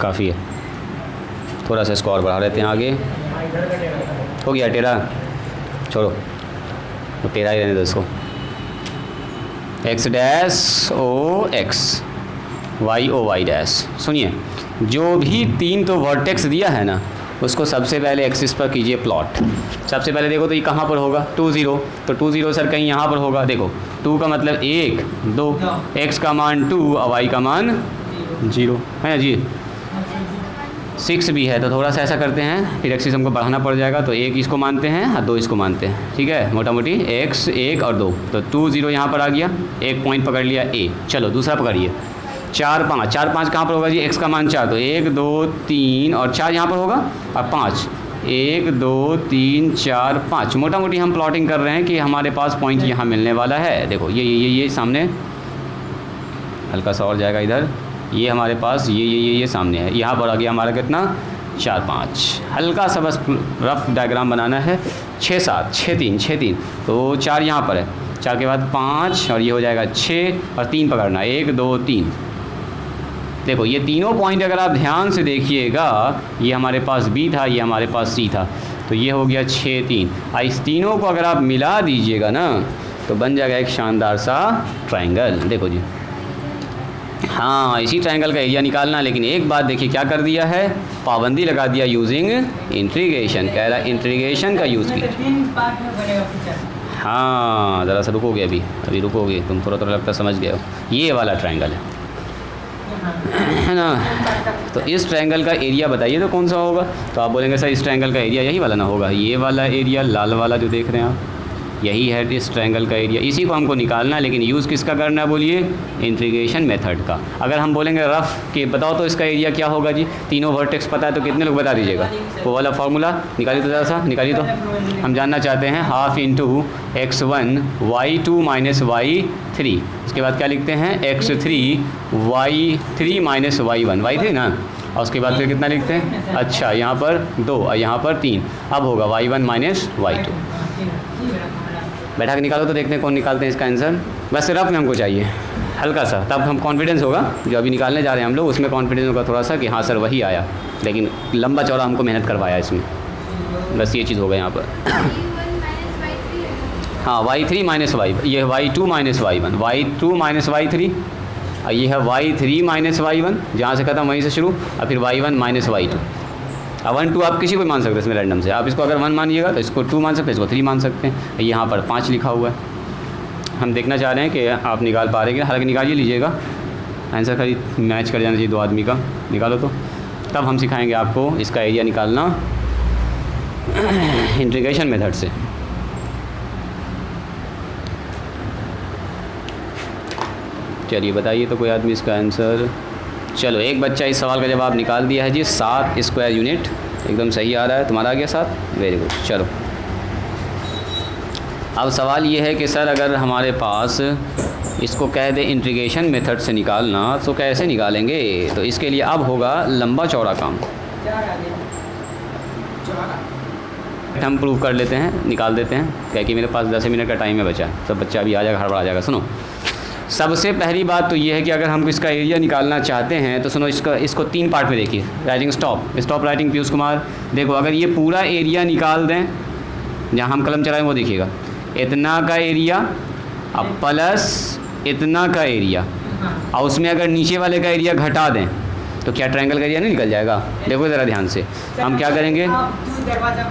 काफ़ी है। थोड़ा सा स्कोर बढ़ा लेते हैं आगे। हो गया 13, छोड़ो तो 13 ही रहने दो इसको। X dash O x, y O y dash. सुनिए, जो भी 3 तो वर्टेक्स दिया है ना, उसको सबसे पहले एक्सिस पर कीजिए प्लॉट। सबसे पहले देखो तो ये कहाँ पर होगा, 2 0, तो 2 0 सर कहीं यहाँ पर होगा। देखो 2 का मतलब 1 2, एक्स का मान 2 और वाई का मान 0 है ना जी। 6 भी है, तो थोड़ा सा ऐसा करते हैं, फिर एक्सिस हमको बढ़ाना पड़ जाएगा, तो 1 इसको मानते हैं और 2 इसको मानते हैं, ठीक है। मोटा मोटी x 1 और 2, तो 2 0 यहाँ पर आ गया, एक पॉइंट पकड़ लिया ए। चलो दूसरा पकड़िए, 4 5, 4 5 कहाँ पर होगा जी, x का मान 4, तो 1 2 3 और 4 यहाँ पर होगा, और 5, 1 2 3 4 5। मोटा मोटी हम प्लॉटिंग कर रहे हैं कि हमारे पास पॉइंट यहाँ मिलने वाला है। देखो ये सामने, हल्का सा और जाएगा इधर, ये हमारे पास ये सामने है। यहाँ पर आ गया हमारा कितना, 4 5। हल्का सा बस रफ डायग्राम बनाना है। 6 7 6 3 6 3, तो 4 यहाँ पर है, 4 के बाद 5 और ये हो जाएगा 6 और 3 पकड़ना, 1 2 3। देखो ये तीनों पॉइंट अगर आप ध्यान से देखिएगा, ये हमारे पास B था, ये हमारे पास C था, तो ये हो गया 6 3। और इस तीनों को अगर आप मिला दीजिएगा ना, तो बन जाएगा एक शानदार सा ट्रायंगल। देखो जी, हाँ इसी ट्रायंगल का एरिया निकालना। लेकिन एक बात देखिए क्या कर दिया है, पाबंदी लगा दिया, यूजिंग इंट्रीगेशन। कह रहा इंट्रीगेशन का यूज़ किया। 3 पार्ट में बनेगा पिक्चर। हाँ ज़रा सा रुकोगे, अभी रुकोगे, तुम थोड़ा लगता समझ गए हो। ये वाला ट्रायंगल है ना, तो इस ट्रायंगल का एरिया बताइए तो कौन सा होगा। तो आप बोलेंगे सर इस ट्रायंगल का एरिया यही वाला ना होगा, ये वाला एरिया लाल वाला जो देख रहे हैं आप, यही है इस ट्रायंगल का एरिया। इसी को हमको निकालना है, लेकिन यूज़ किसका करना है बोलिए, इंट्रीगेशन मेथड का। अगर हम बोलेंगे रफ कि बताओ तो इसका एरिया क्या होगा जी, तीनों वर्टेक्स पता है तो कितने लोग बता दीजिएगा, वो वाला फार्मूला निकालिए तो ज़रा सा निकालिए। तो हम जानना चाहते हैं half into x1 y2 minus y3, उसके बाद क्या लिखते हैं x3 y3 minus y1, y3 ना, और उसके बाद फिर कितना लिखते हैं, अच्छा यहाँ पर 2 और यहाँ पर 3, अब होगा y1 माइनस y2। बैठा के निकालो तो देखते हैं कौन निकालते हैं इसका आंसर। बस रफ में हमको चाहिए हल्का सा, तब हम कॉन्फिडेंस होगा, जो अभी निकालने जा रहे हैं हम लोग उसमें कॉन्फिडेंस होगा थोड़ा सा कि हाँ सर वही आया, लेकिन लंबा चौड़ा हमको मेहनत करवाया इसमें। बस ये चीज़ होगा यहाँ पर। हाँ y3 माइनस y, ये y2 minus y1, y2 minus y3, और ये है y3 माइनस y1, जहाँ से ख़त्म वहीं से शुरू, और फिर y1 माइनस y2। अब 1 2 आप किसी को भी मान सकते हैं इसमें रैंडम से, आप इसको अगर 1 मानिएगा तो इसको 2 मान सकते हैं, इसको 3 मान सकते हैं। यहाँ पर 5 लिखा हुआ है, हम देखना चाह रहे हैं कि आप निकाल पा रहे हैं, हालांकि निकाल ही लीजिएगा, आंसर खाली मैच कर जाना चाहिए 2 आदमी का, निकालो तो। तब हम सिखाएंगे आपको इसका एरिया निकालना इंटीग्रेशन मेथड से। चलिए बताइए तो कोई आदमी इसका आंसर। चलो एक बच्चा इस सवाल का जवाब निकाल दिया है जी, 7 स्क्वायर यूनिट, एकदम सही आ रहा है, तुम्हारा आ गया 7, वेरी गुड। चलो अब सवाल ये है कि सर अगर हमारे पास इसको कह दे इंटीग्रेशन मेथड से निकालना तो कैसे निकालेंगे, तो इसके लिए अब होगा लंबा चौड़ा काम। हम प्रूव कर लेते हैं, निकाल देते हैं, क्या कि मेरे पास 10 मिनट का टाइम है बचा, सब बच्चा अभी आ जाएगा, हड़बड़ा जाएगा। सुनो, सबसे पहली बात तो ये है कि अगर हम इसका एरिया निकालना चाहते हैं तो सुनो, इसको 3 पार्ट में देखिए। Writing stop writing Piyush Kumar. देखो अगर ये पूरा एरिया निकाल दें, जहाँ हम कलम चलाएं वो देखिएगा, इतना का एरिया अब प्लस इतना का एरिया, और उसमें अगर नीचे वाले का एरिया घटा दें तो क्या ट्रायंगल का एरिया नहीं निकल जाएगा। देखो ज़रा ध्यान से, हम क्या करेंगे,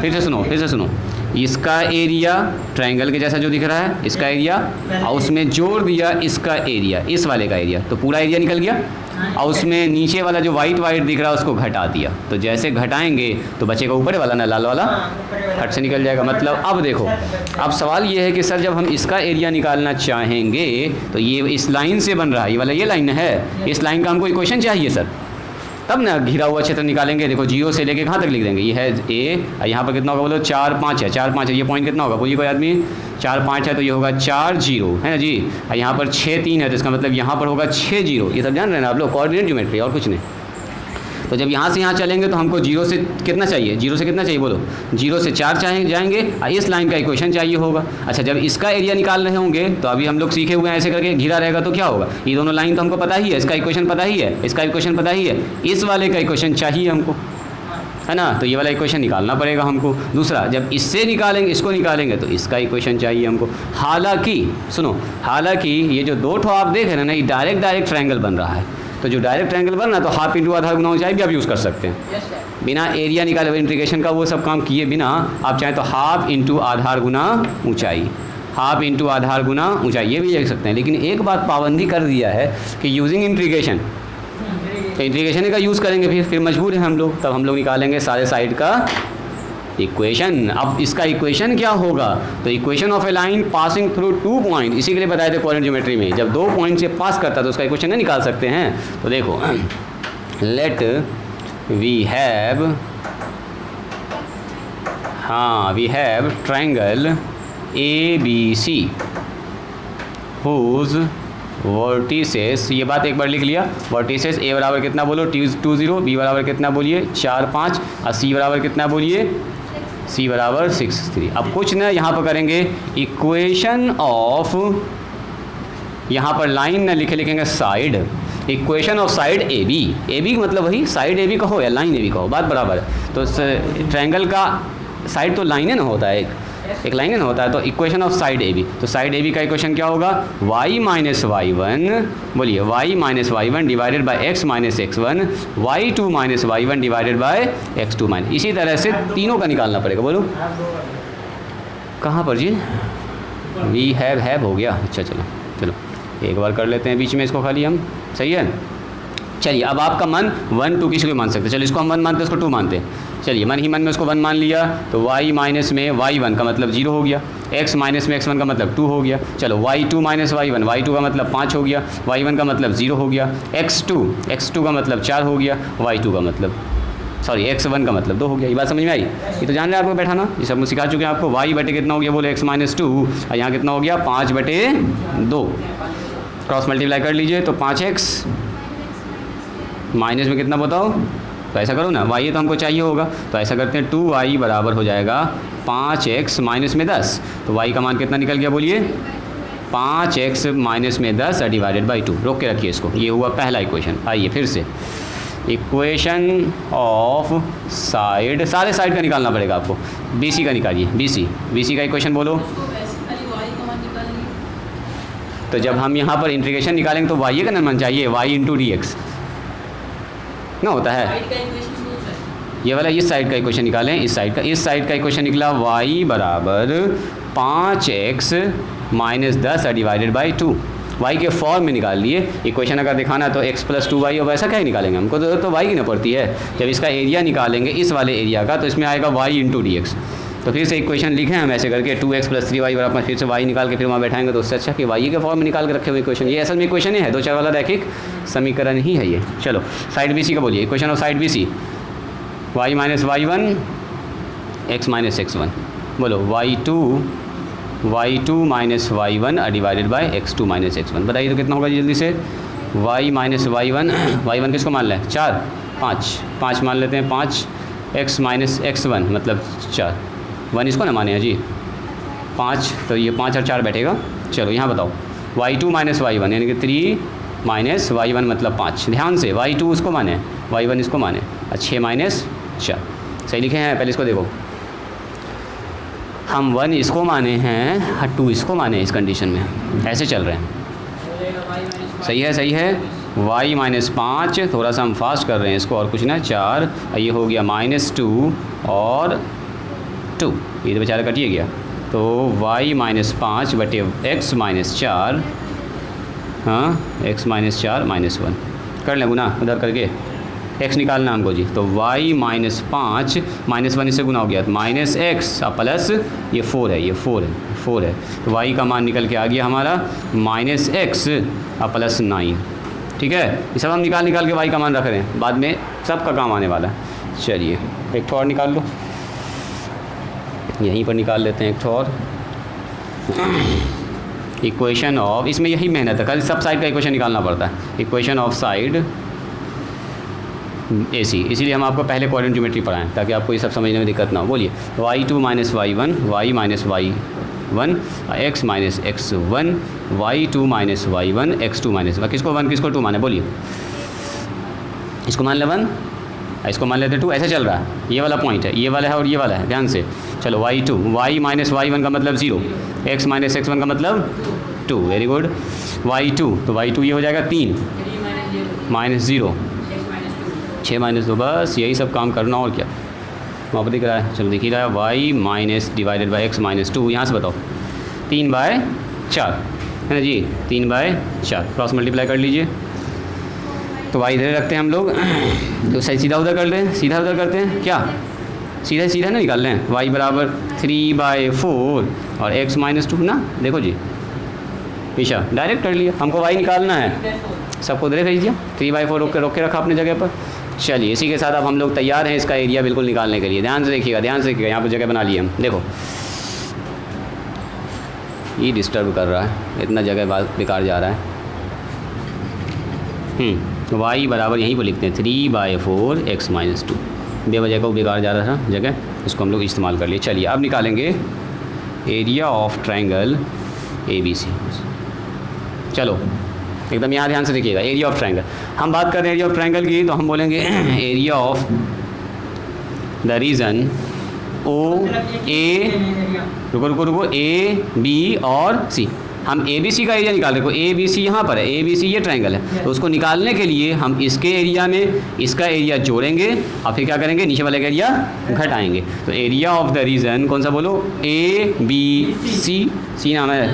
फिर से सुनो, इसका एरिया ट्रायंगल के जैसा जो दिख रहा है इसका एरिया, और उसमें जोड़ दिया इसका एरिया, इस वाले का एरिया, तो पूरा एरिया निकल गया। और उसमें नीचे वाला जो वाइट दिख रहा है उसको घटा दिया, तो जैसे घटाएंगे तो बचेगा ऊपर वाला ना, लाल वाला हट से निकल जाएगा। मतलब अब देखो, अब सवाल ये है कि सर जब हम इसका एरिया निकालना चाहेंगे तो ये इस लाइन से बन रहा है, ये वाला ये लाइन है, इस लाइन का हमको इक्वेशन चाहिए सर, तब ना घिरा हुआ क्षेत्र निकालेंगे। देखो 0 से लेके कहाँ तक लिख देंगे, ये है ए, यहाँ पर कितना होगा बोलो, 4 5 है, 4 5 है, ये पॉइंट कितना होगा बोलिए कोई आदमी, 4 5 है तो ये होगा 4 0 है ना जी, और यहाँ पर 6 3 है तो इसका मतलब यहाँ पर होगा 6 0। ये सब जान रहे हैं ना आप लोग, कोऑर्डिनेट ज्योमेट्री और कुछ नहीं। तो जब यहाँ से यहाँ चलेंगे तो हमको 0 से कितना चाहिए, 0 से कितना चाहिए बोलो, 0 से 4 जाएंगे, इस लाइन का इक्वेशन चाहिए होगा। अच्छा, जब इसका एरिया निकाल रहे होंगे तो अभी हम लोग सीखे हुए हैं ऐसे करके घिरा रहेगा तो क्या होगा, ये दोनों लाइन तो हमको पता ही है, इसका इक्वेशन पता ही है, इसका इक्वेशन पता ही है, इस वाले का इक्वेशन चाहिए हमको, है ना। तो ये वाला इक्वेशन निकालना पड़ेगा हमको। दूसरा, जब इससे निकालेंगे, इसको निकालेंगे तो इसका इक्वेशन चाहिए हमको। हालांकि सुनो, हालांकि ये जो दो ठो आप देख रहे हैं ना, ये डायरेक्ट ट्रायंगल बन रहा है, तो जो डायरेक्ट ट्रायंगल बन रहा है तो हाफ इंटू आधार गुना ऊंचाई भी आप यूज़ कर सकते हैं, बिना एरिया निकाले इंटीग्रेशन का वो सब काम किए बिना आप चाहें तो हाफ इंटू आधार गुना ऊंचाई, हाफ इंटू आधार गुना ऊंचाई ये भी लिख सकते हैं। लेकिन एक बात पाबंदी कर दिया है कि यूजिंग इंटीग्रेशन, तो इंटीग्रेशन का यूज़ करेंगे फिर मजबूर है हम लोग, तब हम लोग निकालेंगे सारे साइड का इक्वेशन। अब इसका इक्वेशन क्या होगा, तो equation of A line passing through 2 point, इसी के लिए बताए थे कोऑर्डिनेट ज्योमेट्री में, जब 2 पॉइंट से पास करता है तो उसका इक्वेशन नहीं निकाल सकते हैं। तो देखो, let we have triangle ABC whose vertices, ये बात एक बार लिख लिया, वर्टिसेस A बराबर कितना बोलो 20, B बराबर कितना बोलिए 4 5, और C बराबर कितना बोलिए, C बराबर 6 3। अब कुछ ना यहाँ पर करेंगे इक्वेशन ऑफ, यहाँ पर लाइन ना लिखेंगे side, equation of side AB मतलब वही साइड AB कहो या लाइन AB कहो, बात बराबर है। तो ट्रायंगल का साइड तो लाइन है ना होता है, एक लाइन है ना होता है, तो इक्वेशन ऑफ साइड AB, तो साइड AB का इक्वेशन क्या होगा, y माइनस y1, बोलिए y minus y1 divided by x minus x1, y2 minus y1 divided by x2 minus, इसी तरह से तीनों का निकालना पड़ेगा। बोलो कहाँ पर जी, वी हैव हो गया, अच्छा चलो एक बार कर लेते हैं बीच में इसको खाली हम, सही है। चलिए, अब आपका मन 1 2 किसी को मान सकते, चलो इसको हम 1 मानते हैं, इसको 2 मानते हैं। चलिए, मन में उसको 1 मान लिया, तो y माइनस में y1 का मतलब 0 हो गया, x माइनस में x1 का मतलब 2 हो गया। चलो y2 माइनस y1 का मतलब 5 हो गया, y1 का मतलब 0 हो गया, x2 का मतलब 4 हो गया, y2 का मतलब x1 का मतलब 2 हो गया। ये बात समझ में आई, ये तो जान रहे हैं आपको बैठाना, ये सब सिखा चुके हैं आपको। y बटे कितना हो गया बोले x माइनस 2, और यहाँ कितना हो गया 5 बटे 2, क्रॉस मल्टीप्लाई कर लीजिए तो 5x माइनस में कितना बताओ, तो ऐसा करो ना, y तो हमको चाहिए होगा, तो ऐसा करते हैं 2y बराबर हो जाएगा 5x माइनस में 10, तो y का मान कितना निकल गया बोलिए 5x माइनस में 10 डिवाइडेड बाई 2। रोक के रखिए इसको, ये हुआ पहला इक्वेशन। आइए फिर से, इक्वेशन ऑफ साइड, सारे साइड का निकालना पड़ेगा आपको, BC का निकालिए, BC का इक्वेशन बोलो। तो जब हम यहाँ पर इंटीग्रेशन निकालेंगे तो y का ना मान चाहिए, y इंटू dx ना होता है, ये वाला इस साइड का इक्वेशन निकालें, इस साइड का इक्वेशन निकला y बराबर 5x minus 10 divided by 2, y के फॉर्म में निकाल लिए। इक्वेशन अगर दिखाना तो x प्लस 2y, और वैसा क्या ही निकालेंगे, हमको तो y की ना पड़ती है। जब इसका एरिया निकालेंगे इस वाले एरिया का, तो इसमें आएगा y इंटू dx। तो फिर से इक्वेशन लिखें हम ऐसे करके 2x प्लस 3y बराबर, फिर से y निकाल के फिर वहाँ बैठाएंगे, तो उससे अच्छा कि y के फॉर्म में निकाल के रखे हुए इक्वेशन, ये असल में इक्वेशन है, 2-4 वाला रैखिक समीकरण ही है ये। चलो साइड BC का बोलिए, equation of side BC, y minus y1 x minus x1, बोलो y2 minus y1 divided by x2 minus x1। बताइए तो कितना होगा जल्दी से, y माइनस y1 किसको मान लें 4 5 मान लेते हैं 5, x माइनस x1 मतलब 4, 1 इसको ना माने हैं जी 5, तो ये 5 और 4 बैठेगा। चलो यहाँ बताओ, y2 माइनस y1 यानी कि 3 माइनस y1 मतलब 5, ध्यान से y2 उसको माने, y1 इसको माने, 6 माइनस 4, सही लिखे हैं। पहले इसको देखो, हम 1 इसको माने हैं और 2 इसको माने, इस कंडीशन में ऐसे चल रहे हैं, सही है। y माइनस 5, थोड़ा सा हम फास्ट कर रहे हैं इसको, और कुछ ना 4, ये हो गया माइनस 2 और 2, ये तो बेचारा कटिए गया, तो y माइनस 5 बटे x माइनस 4, हाँ x माइनस 4 माइनस 1 कर लें गुना उधर करके, x निकालना हमको जी, तो y माइनस 5 माइनस 1 इससे गुना हो गया, तो माइनस x और प्लस ये 4 है, तो y का मान निकल के आ गया हमारा माइनस x और प्लस 9। ठीक है, ये सब हम निकाल के y का मान रख रहे हैं, बाद में सबका काम आने वाला है। चलिए एक ठो और निकाल लो, यहीं पर निकाल लेते हैं एक ठो और। इक्वेशन ऑफ, इसमें यही मेहनत है, खाली सब साइड का इक्वेशन निकालना पड़ता है। इक्वेशन ऑफ साइड AC, इसीलिए हम आपको पहले क्वाड्रेंट ज्योमेट्री पढ़ाएं ताकि आपको ये सब समझने में दिक्कत ना हो। बोलिए y2 minus y1, y minus y1, x minus x1, y2 minus y1, x2 minus y, किसको 1 किसको 2 माने, बोलिए। इसको मान ले 1, इसको मान लेते 2, ऐसे चल रहा है। ये वाला पॉइंट है, ये वाला है और ये वाला है, ध्यान से। चलो y2, y माइनस y1 का मतलब 0, x माइनस x1 का मतलब 2, वेरी गुड। y2 तो y2 ये हो जाएगा 3 माइनस 0, 6 माइनस 2, बस यही सब काम करना और क्या। वहाँ पर दिख रहा है, चलो दिख ही रहा है, y minus divided by x minus 2, यहाँ से बताओ 3/4 है ना जी, 3/4 क्रॉस मल्टीप्लाई कर लीजिए। तो y इधर रखते हैं हम लोग, तो सही सीधा उधर कर लें, सीधा उधर करते हैं क्या, सीधा सीधा ना निकाल लें। y बराबर 3/4 और x माइनस 2 ना, देखो जी पीछा डायरेक्ट कर लिया, हमको y निकालना है, सबको उधर भेज दिया, 3/4 रोक के रखा अपने जगह पर। चलिए इसी के साथ अब हम लोग तैयार हैं इसका एरिया बिल्कुल निकालने के लिए। ध्यान से देखिएगा, ध्यान से देखिएगा, यहाँ पर जगह बना लिए हम, देखो ये डिस्टर्ब कर रहा है, इतना जगह बेकार जा रहा है। y बराबर यहीं पर लिखते हैं 3/4 x माइनस 2, बेवजह को बेकार जा रहा था जगह, इसको हम लोग इस्तेमाल कर लिए। चलिए अब निकालेंगे एरिया ऑफ ट्रायंगल ABC। चलो एकदम यहाँ ध्यान से देखिएगा, एरिया ऑफ ट्रायंगल, हम बात कर रहे हैं एरिया ऑफ ट्रायंगल की, तो हम बोलेंगे area of the region OA, रुको AB और C। हम ABC का एरिया निकाल रहे हैं, ABC यहाँ पर है, ABC ये ट्रायंगल है, तो उसको निकालने के लिए हम इसके एरिया में इसका एरिया जोड़ेंगे और फिर क्या करेंगे, नीचे वाले का एरिया घटाएंगे। तो एरिया ऑफ द रीजन कौन सा बोलो, ABC, C नाम है,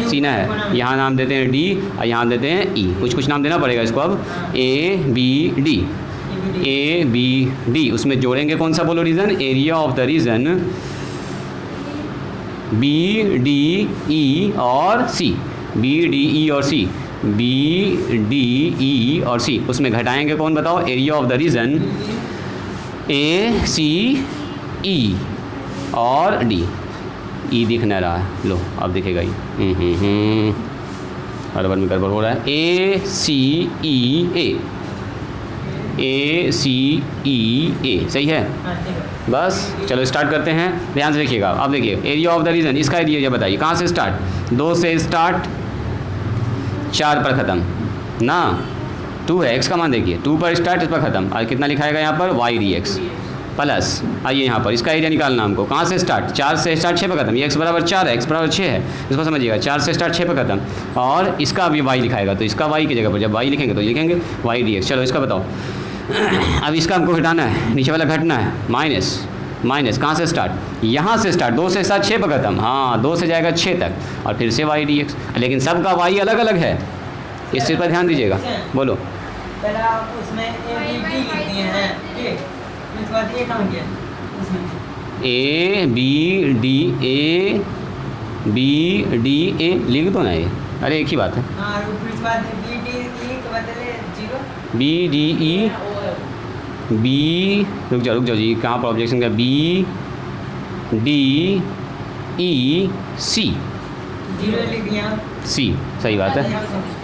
C ना है, यहाँ नाम देते हैं D और यहाँ देते हैं E, कुछ नाम देना पड़ेगा इसको। अब ABD, उसमें जोड़ेंगे कौन सा बोलो, region, area of the region BDE और C, BDE और C, BDE और C, उसमें घटाएंगे कौन बताओ, area of the region ACE और D। E दिख नहीं रहा है, लो अब दिखेगा ही, बराबर में गड़बड़ हो रहा है, ACEA, सही है। बस चलो स्टार्ट करते हैं, ध्यान से देखिएगा। अब देखिए एरिया ऑफ द रीजन, इसका एरिया बताइए, कहाँ से स्टार्ट, 2 से स्टार्ट, 4 पर ख़त्म ना, 2 है, x का मान देखिए, 2 पर स्टार्ट, इस पर ख़त्म, और कितना लिखाएगा यहाँ पर, y dx प्लस, आइए यहाँ पर इसका एरिया निकालना हमको, कहाँ से स्टार्ट, 4 से स्टार्ट, 6 पर ख़त्म, ये x बराबर 4 है, x बराबर 6 है, इसको समझिएगा, 4 से स्टार्ट 6 पर ख़त्म, और इसका अभी y लिखाएगा, तो इसका y की जगह पर जब y लिखेंगे तो लिखेंगे y dx। चलो इसका बताओ, अब इसका हमको घटाना है, नीचे वाला घटना है, माइनस कहाँ से स्टार्ट, यहाँ से स्टार्ट, 2 से स्टार्ट 6 पर ख़त्म, हाँ 2 से जाएगा 6 तक, और फिर से y dx, लेकिन सबका y अलग अलग है, इस चीज़ पर ध्यान दीजिएगा। बोलो, पहले आप उसमें ABD लिख दिए हैं, ठीक, उसके बाद ये कहाँ गया उसमें, ABDA लिख दो ना, ये अरे एक ही बात है, हाँ, उसके बाद BDE के बदले 0, BDE रुक जाओ जी, कहाँ पर ऑब्जेक्शन का, BDEC, 0 लिख दिया, C, सही बात है।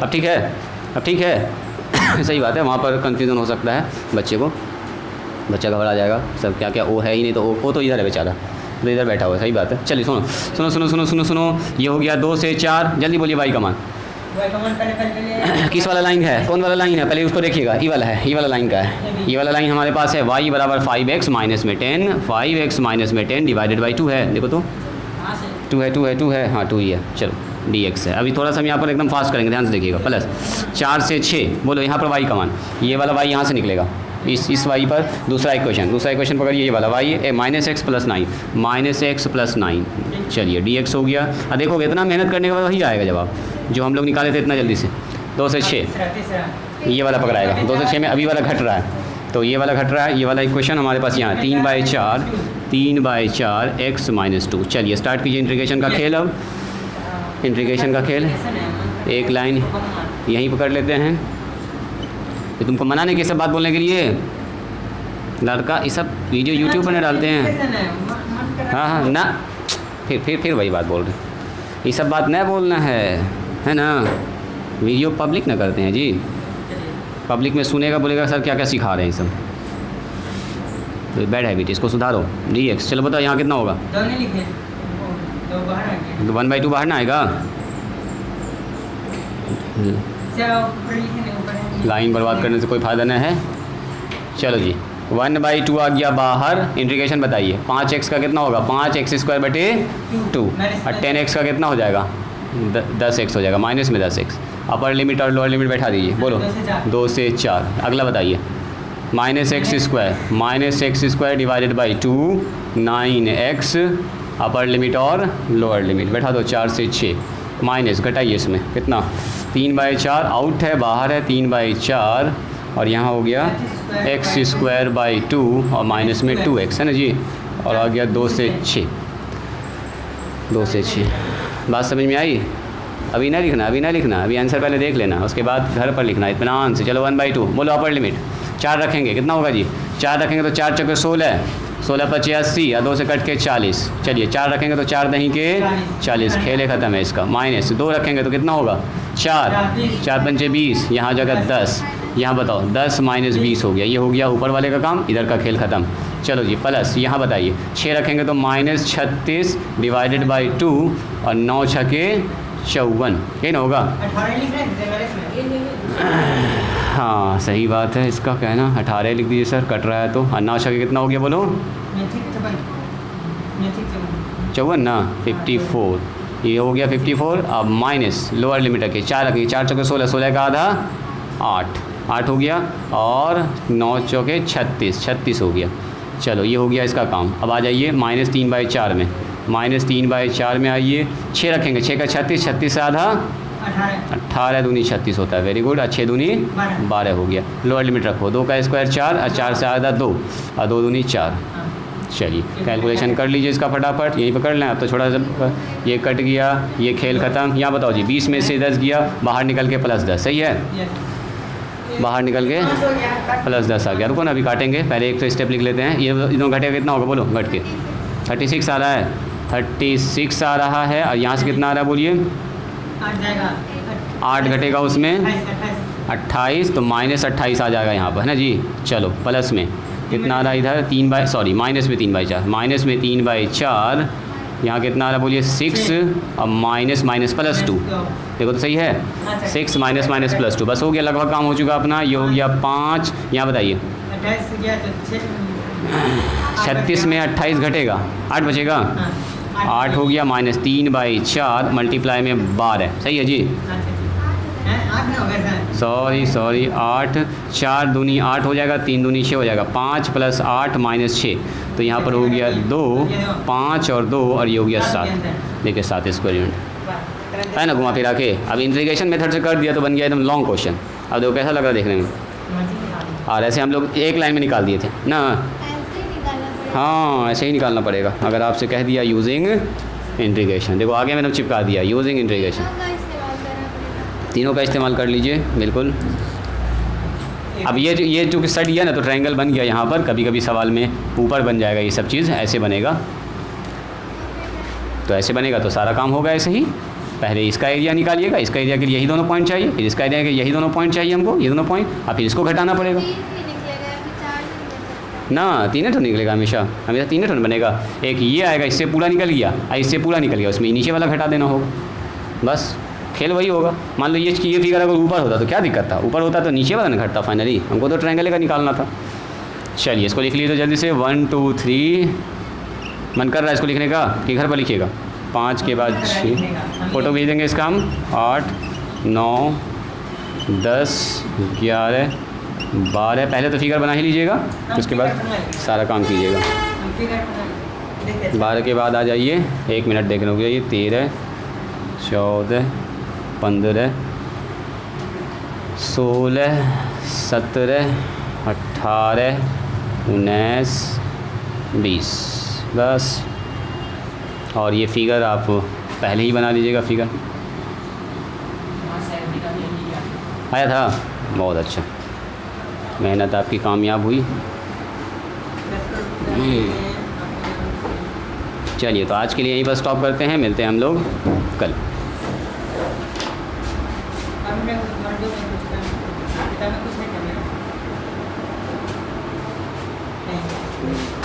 अब ठीक है, सही बात है, वहाँ पर कंफ्यूजन हो सकता है बच्चा घबरा जाएगा, सब क्या O है ही नहीं, तो O तो इधर है बेचारा, तो इधर बैठा हुआ है, सही बात है। चलिए सुनो, ये हो गया 2 से 4, जल्दी बोलिए y का मान, किस वाला लाइन है, कौन वाला लाइन है, पहले उसको देखिएगा, ये वाला है, ये वाला लाइन का है, ये वाला लाइन हमारे पास है, y बराबर 5x माइनस में 10, 5x माइनस में 10 डिवाइडेड बाई 2 है, देखो तो 2 है, हाँ 2 ही है, चलो dx है। अभी थोड़ा सा हम यहाँ पर एकदम फास्ट करेंगे, ध्यान से देखिएगा, प्लस 4 से 6, बोलो यहाँ पर y का मान, ये वाला y यहाँ से निकलेगा, इस y पर दूसरा इक्वेशन पकड़िए, ये वाला y माइनस एक्स प्लस 9, चलिए dx हो गया। अब देखोगे इतना मेहनत करने के बाद वही आएगा जवाब जो हम लोग निकाले थे इतना जल्दी से, 2 से 6 ये वाला पकड़ाएगा, 2 से 6 में अभी वाला घट रहा है, तो ये वाला घट रहा है, ये वाला इक्वेशन हमारे पास यहाँ 3/4 x माइनस 2। चलिए स्टार्ट कीजिए इंटीग्रेशन का खेल। अब इंटीग्रेशन का खेल, एक लाइन यहीं पकड़ लेते हैं, तो तुमको मनाने की सब बात बोलने के लिए, लड़का ये सब वीडियो यूट्यूब पर नहीं डालते हैं, हाँ ना, फिर वही बात बोल रहे, ये सब बात नहीं बोलना है ना, वीडियो पब्लिक ना करते हैं जी। पब्लिक में सुनेगा, बोलेगा सर क्या क्या सिखा रहे हैं सब। तो बैड हैबिट, इसको सुधारो। dx, चलो बताओ यहाँ कितना होगा? दो नहीं लिखे, दो बाहर आ गया। तो 1/2 बाहर ना आएगा? चलो ऊपर लिखे नहीं, ऊपर है। लाइन बर्बाद करने से कोई फ़ायदा नहीं है। चलो जी 1/2 आ गया बाहर। इंटीग्रेशन बताइए। 5x का कितना होगा? 5x² बटे 2 और 10x का कितना हो जाएगा? 10x हो जाएगा, माइनस में 10x। अपर लिमिट और लोअर लिमिट बैठा दीजिए, बोलो। 2 से 4। अगला बताइए। -x² divided by 2 9x, upper limit और लोअर लिमिट बैठा दो। 4 से 6 माइनस घटाइए इसमें कितना? 3/4 आउट है, बाहर है 3/4 और यहाँ हो गया x²/2 और माइनस में 2x है ना जी, और आ गया 2 से 6। 2 से 6 बात समझ में आई? अभी ना लिखना, अभी ना लिखना, अभी आंसर पहले देख लेना, उसके बाद घर पर लिखना इत्मीनान से। चलो 1/2 बोलो। अपर लिमिट 4 रखेंगे, कितना होगा जी? 4 रखेंगे तो 4 चौके 16, 16 × 80 और 2 से कट के 40। चलिए 4 रखेंगे तो 4 दही के 40, खेले ख़त्म है इसका। माइनस 2 रखेंगे तो कितना होगा? 4, 4 पंचे 20, यहाँ जगह 10, यहाँ बताओ 10 माइनस 20 हो गया। ये हो गया ऊपर वाले का काम, इधर का खेल ख़त्म। चलो जी प्लस यहाँ बताइए। 6 रखेंगे तो -36 डिवाइडेड बाई 2 और 9 छके 54, ये ना होगा? 18 लिख रहे हैं। हाँ सही बात है, इसका कहना 18 लिख दीजिए सर, कट रहा है तो। और 9 छके कितना हो गया बोलो? 54 ना, 54, ये हो गया 54। अब माइनस लोअर लिमिट रखिए, 4 रखिए, 4 चौके 16, 16 का आधा 8 हो गया और 9 चौके 36, 36 हो गया। चलो ये हो गया इसका काम। अब आ जाइए -3/4 में, -3/4 में आइए। 6 रखेंगे, 6 का 36, 36 से आधा 18 दूनी 36 होता है। Very good. 6 दूनी 12 हो गया। लोअर लिमिट रखो, 2 का स्क्वायर 4 और 4 से आधा 2 और 2 दूनी 4। चलिए कैलकुलेशन कर लीजिए इसका फटाफट, यहीं पर कर लें। अब तो छोटा सा ये कट गया, ये खेल ख़त्म। यहाँ बताओ जी 20 में से 10 गया, बाहर निकल के +10, सही है? बाहर निकल के +10 आ गया। रुको ना, अभी काटेंगे, पहले एक तो स्टेप लिख लेते हैं। ये दोनों घटेगा कितना होगा बोलो? घट के 36 आ रहा है, 36 आ रहा है। और यहाँ से कितना आ रहा है बोलिए? 8 घटेगा उसमें 28, तो -28 आ जाएगा यहाँ पर, है ना जी। चलो प्लस में कितना आ रहा है इधर? माइनस में 3/4, माइनस में 3/4। यहाँ कितना आ रहा है बोलिए? 6 और माइनस +2, देखो तो सही है। 6 माइनस +2, बस हो गया, लगभग काम हो चुका अपना। ये हो गया 5। यहाँ बताइए 36 में 28 घटेगा, 8 बचेगा। 8 हो गया -3/4 मल्टीप्लाई में 12, सही है जी। सॉरी 8, 4 दूनी 8 हो जाएगा, 3 दूनी 6 हो जाएगा। 5 + 8 -6, तो यहाँ पर हो गया 2, 5 और 2 और ये हो गया 7। देखिए 7 स्क्वायर यूनिट है ना, घुमा फिरा के। अब इंटीग्रेशन मेथड से कर दिया तो बन गया एकदम लॉन्ग क्वेश्चन। अब देखो कैसा लग रहा है देखने में। और ऐसे हम लोग एक लाइन में निकाल दिए थे ना। हाँ ऐसे ही निकालना पड़ेगा। अगर आपसे कह दिया यूजिंग इंटीग्रेशन, देखो आगे मैंने चिपका दिया यूजिंग इंटीग्रेशन। तीनों का इस्तेमाल कर लीजिए बिल्कुल। अब ये जो कि सेट दिया ना, तो ट्रायंगल बन गया यहाँ पर। कभी कभी सवाल में ऊपर बन जाएगा ये सब चीज़, ऐसे बनेगा। तो ऐसे बनेगा तो सारा काम होगा ऐसे ही। पहले इसका एरिया निकालिएगा, इसका एरिया के लिए यही दोनों पॉइंट चाहिए, फिर इसका एरिया के यही दोनों पॉइंट चाहिए हमको, ये दोनों पॉइंट, और फिर इसको घटाना पड़ेगा ना। 3 तो निकलेगा हमेशा, हमेशा 3 तो बनेगा। एक ये आएगा, इससे पूरा निकल गया, और इससे पूरा निकल गया, उसमें नीचे वाला घटा देना होगा। बस खेल वही होगा। मान लो ये फिगर अगर ऊपर होता तो क्या दिक्कत था? ऊपर होता तो नीचे वाला ना घटता। फाइनली हमको तो ट्रायंगल का निकालना था। चलिए इसको लिख लीजिए तो जल्दी से। 1 2 3 मन कर रहा है इसको लिखने का कि घर पर लिखिएगा? 5 के बाद 6 फ़ोटो भेज देंगे इसका हम। 8 9 10 11 12। पहले तो फिगर बना ही लीजिएगा, उसके बाद सारा काम कीजिएगा। 12 के बाद आ जाइए, 1 मिनट देखने हो जाइए। 13 14 15 16 17 18 19 20। बस। और ये फिगर आप पहले ही बना लीजिएगा। फिगर आया था? बहुत अच्छा, मेहनत आपकी कामयाब हुई। चलिए तो आज के लिए यहीं पर स्टॉप करते हैं, मिलते हैं हम लोग कल। किताब में कुछ नहीं करना है। नहीं।